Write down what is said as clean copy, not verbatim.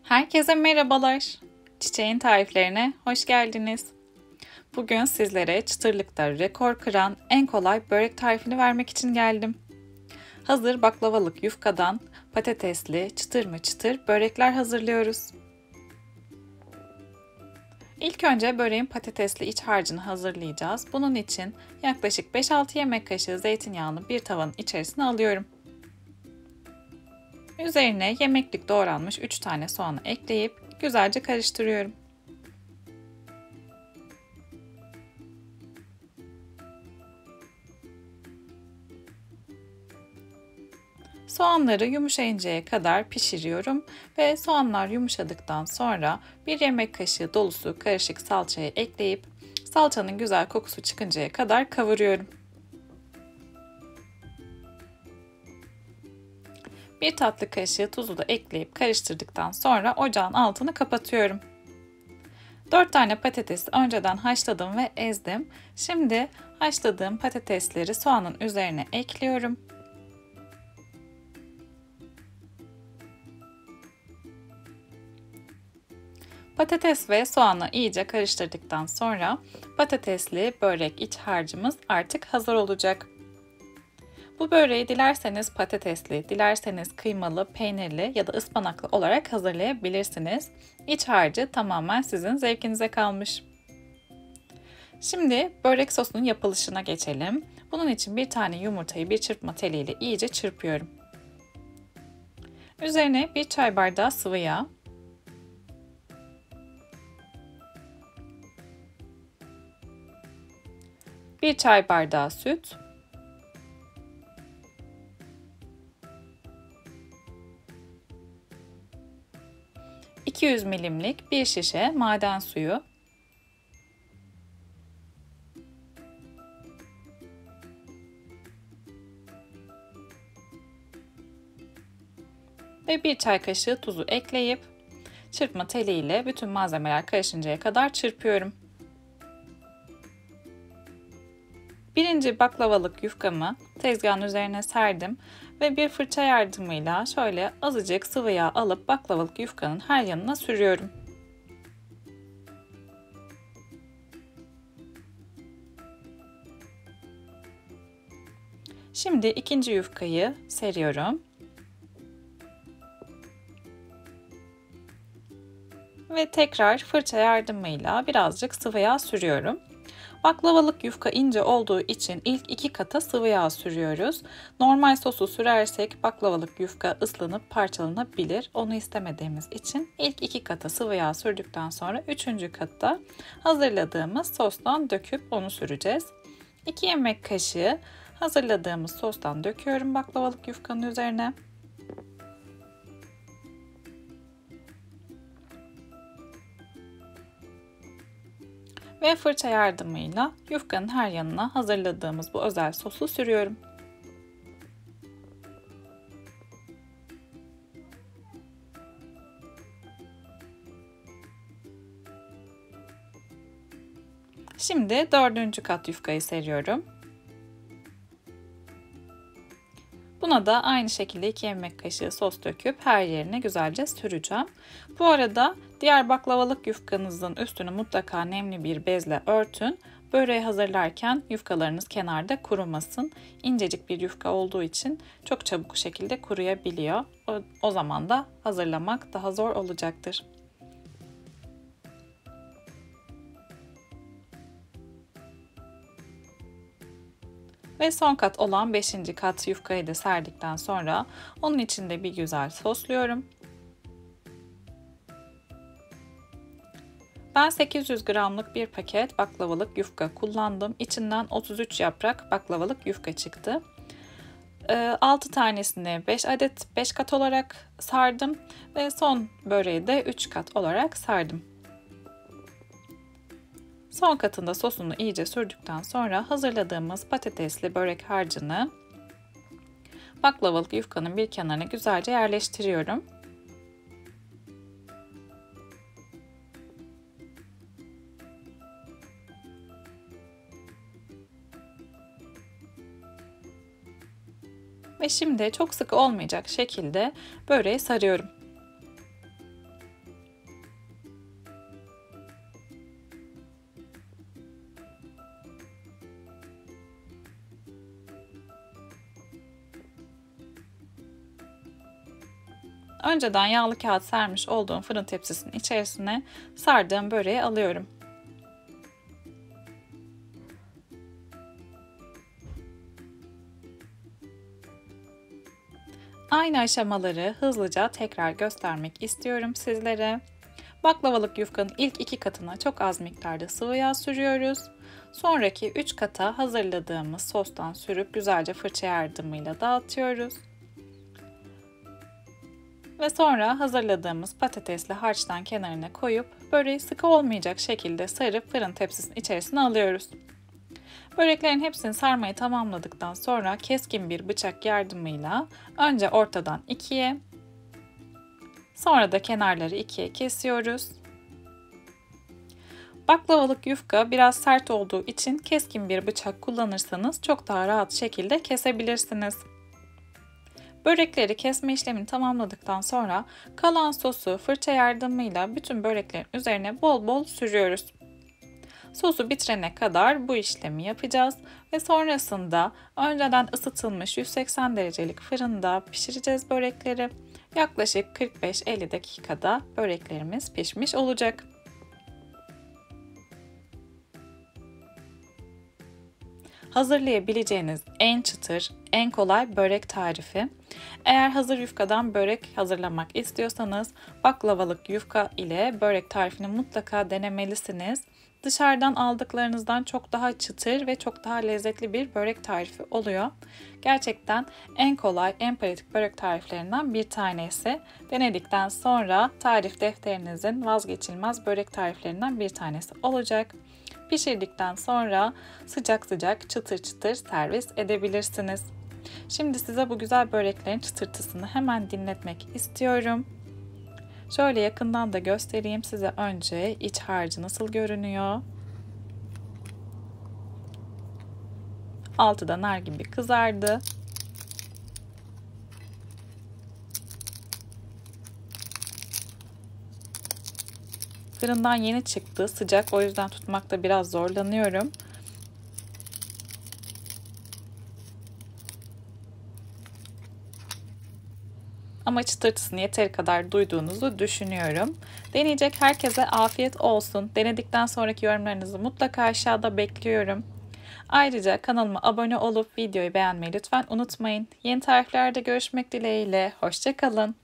Herkese merhabalar. Çiçeğin tariflerine hoş geldiniz. Bugün sizlere çıtırlıkta rekor kıran en kolay börek tarifini vermek için geldim. Hazır baklavalık yufkadan patatesli çıtır mı çıtır börekler hazırlıyoruz. İlk önce böreğin patatesli iç harcını hazırlayacağız. Bunun için yaklaşık 5-6 yemek kaşığı zeytinyağını bir tavanın içerisine alıyorum. Üzerine yemeklik doğranmış 3 tane soğanı ekleyip güzelce karıştırıyorum. Soğanları yumuşayıncaya kadar pişiriyorum ve soğanlar yumuşadıktan sonra bir yemek kaşığı dolusu karışık salçayı ekleyip salçanın güzel kokusu çıkıncaya kadar kavuruyorum. Bir tatlı kaşığı tuzu da ekleyip karıştırdıktan sonra ocağın altını kapatıyorum. 4 tane patatesi önceden haşladım ve ezdim. Şimdi haşladığım patatesleri soğanın üzerine ekliyorum. Patates ve soğanı iyice karıştırdıktan sonra patatesli börek iç harcımız artık hazır olacak. Bu böreği dilerseniz patatesli, dilerseniz kıymalı, peynirli ya da ıspanaklı olarak hazırlayabilirsiniz. İç harcı tamamen sizin zevkinize kalmış. Şimdi börek sosunun yapılışına geçelim. Bunun için bir tane yumurtayı bir çırpma teliyle iyice çırpıyorum. Üzerine bir çay bardağı sıvı yağ, 1 çay bardağı süt, 200 milimlik bir şişe maden suyu, ve 1 çay kaşığı tuzu ekleyip çırpma teliyle bütün malzemeler karışıncaya kadar çırpıyorum. Birinci baklavalık yufkamı tezgahın üzerine serdim ve bir fırça yardımıyla şöyle azıcık sıvı yağ alıp baklavalık yufkanın her yanına sürüyorum. Şimdi ikinci yufkayı seriyorum. Ve tekrar fırça yardımıyla birazcık sıvı yağ sürüyorum. Baklavalık yufka ince olduğu için ilk 2 kata sıvı yağ sürüyoruz. Normal sosu sürersek baklavalık yufka ıslanıp parçalanabilir. Onu istemediğimiz için ilk 2 kata sıvı yağ sürdükten sonra 3. katta hazırladığımız sostan döküp onu süreceğiz. 2 yemek kaşığı hazırladığımız sostan döküyorum baklavalık yufkanın üzerine. Ve fırça yardımıyla yufkanın her yanına hazırladığımız bu özel sosu sürüyorum. Şimdi 4. kat yufkayı seriyorum. Buna da aynı şekilde 2 yemek kaşığı sos döküp her yerine güzelce süreceğim. Bu arada diğer baklavalık yufkanızın üstünü mutlaka nemli bir bezle örtün. Böreği hazırlarken yufkalarınız kenarda kurumasın. İncecik bir yufka olduğu için çok çabuk şekilde kuruyabiliyor. O zaman da hazırlamak daha zor olacaktır. Ve son kat olan 5. kat yufkayı da serdikten sonra onun içinde bir güzel sosluyorum. Ben 800 gramlık bir paket baklavalık yufka kullandım. İçinden 33 yaprak baklavalık yufka çıktı. 6 tanesini 5 adet 5 kat olarak sardım ve son böreği de 3 kat olarak sardım. Son katında sosunu iyice sürdükten sonra hazırladığımız patatesli börek harcını baklavalık yufkanın bir kenarına güzelce yerleştiriyorum. Ve şimdi çok sıkı olmayacak şekilde böreği sarıyorum. Önceden yağlı kağıt sermiş olduğum fırın tepsisinin içerisine sardığım böreği alıyorum. Aynı aşamaları hızlıca tekrar göstermek istiyorum sizlere. Baklavalık yufkanın ilk 2 katına çok az miktarda sıvı yağ sürüyoruz. Sonraki 3 kata hazırladığımız sostan sürüp güzelce fırça yardımıyla dağıtıyoruz. Ve sonra hazırladığımız patatesli harçtan kenarına koyup böreği sıkı olmayacak şekilde sarıp fırın tepsisinin içerisine alıyoruz. Böreklerin hepsini sarmayı tamamladıktan sonra keskin bir bıçak yardımıyla önce ortadan ikiye, sonra da kenarları ikiye kesiyoruz. Baklavalık yufka biraz sert olduğu için keskin bir bıçak kullanırsanız çok daha rahat şekilde kesebilirsiniz. Börekleri kesme işlemini tamamladıktan sonra kalan sosu fırça yardımıyla bütün böreklerin üzerine bol bol sürüyoruz. Sosu bitirene kadar bu işlemi yapacağız ve sonrasında önceden ısıtılmış 180 derecelik fırında pişireceğiz börekleri. Yaklaşık 45-50 dakikada böreklerimiz pişmiş olacak. Hazırlayabileceğiniz en çıtır, en kolay börek tarifi. Eğer hazır yufkadan börek hazırlamak istiyorsanız baklavalık yufka ile börek tarifini mutlaka denemelisiniz. Dışarıdan aldıklarınızdan çok daha çıtır ve çok daha lezzetli bir börek tarifi oluyor. Gerçekten en kolay, en pratik börek tariflerinden bir tanesi. Denedikten sonra tarif defterinizin vazgeçilmez börek tariflerinden bir tanesi olacak. Pişirdikten sonra sıcak sıcak çıtır çıtır servis edebilirsiniz. Şimdi size bu güzel böreklerin çıtırtısını hemen dinletmek istiyorum. Şöyle yakından da göstereyim size önce iç harcı nasıl görünüyor. Altı da nar gibi kızardı. Fırından yeni çıktı, sıcak, o yüzden tutmakta biraz zorlanıyorum. Ama çıtırtısını yeteri kadar duyduğunuzu düşünüyorum. Deneyecek herkese afiyet olsun. Denedikten sonraki yorumlarınızı mutlaka aşağıda bekliyorum. Ayrıca kanalıma abone olup videoyu beğenmeyi lütfen unutmayın. Yeni tariflerde görüşmek dileğiyle. Hoşça kalın.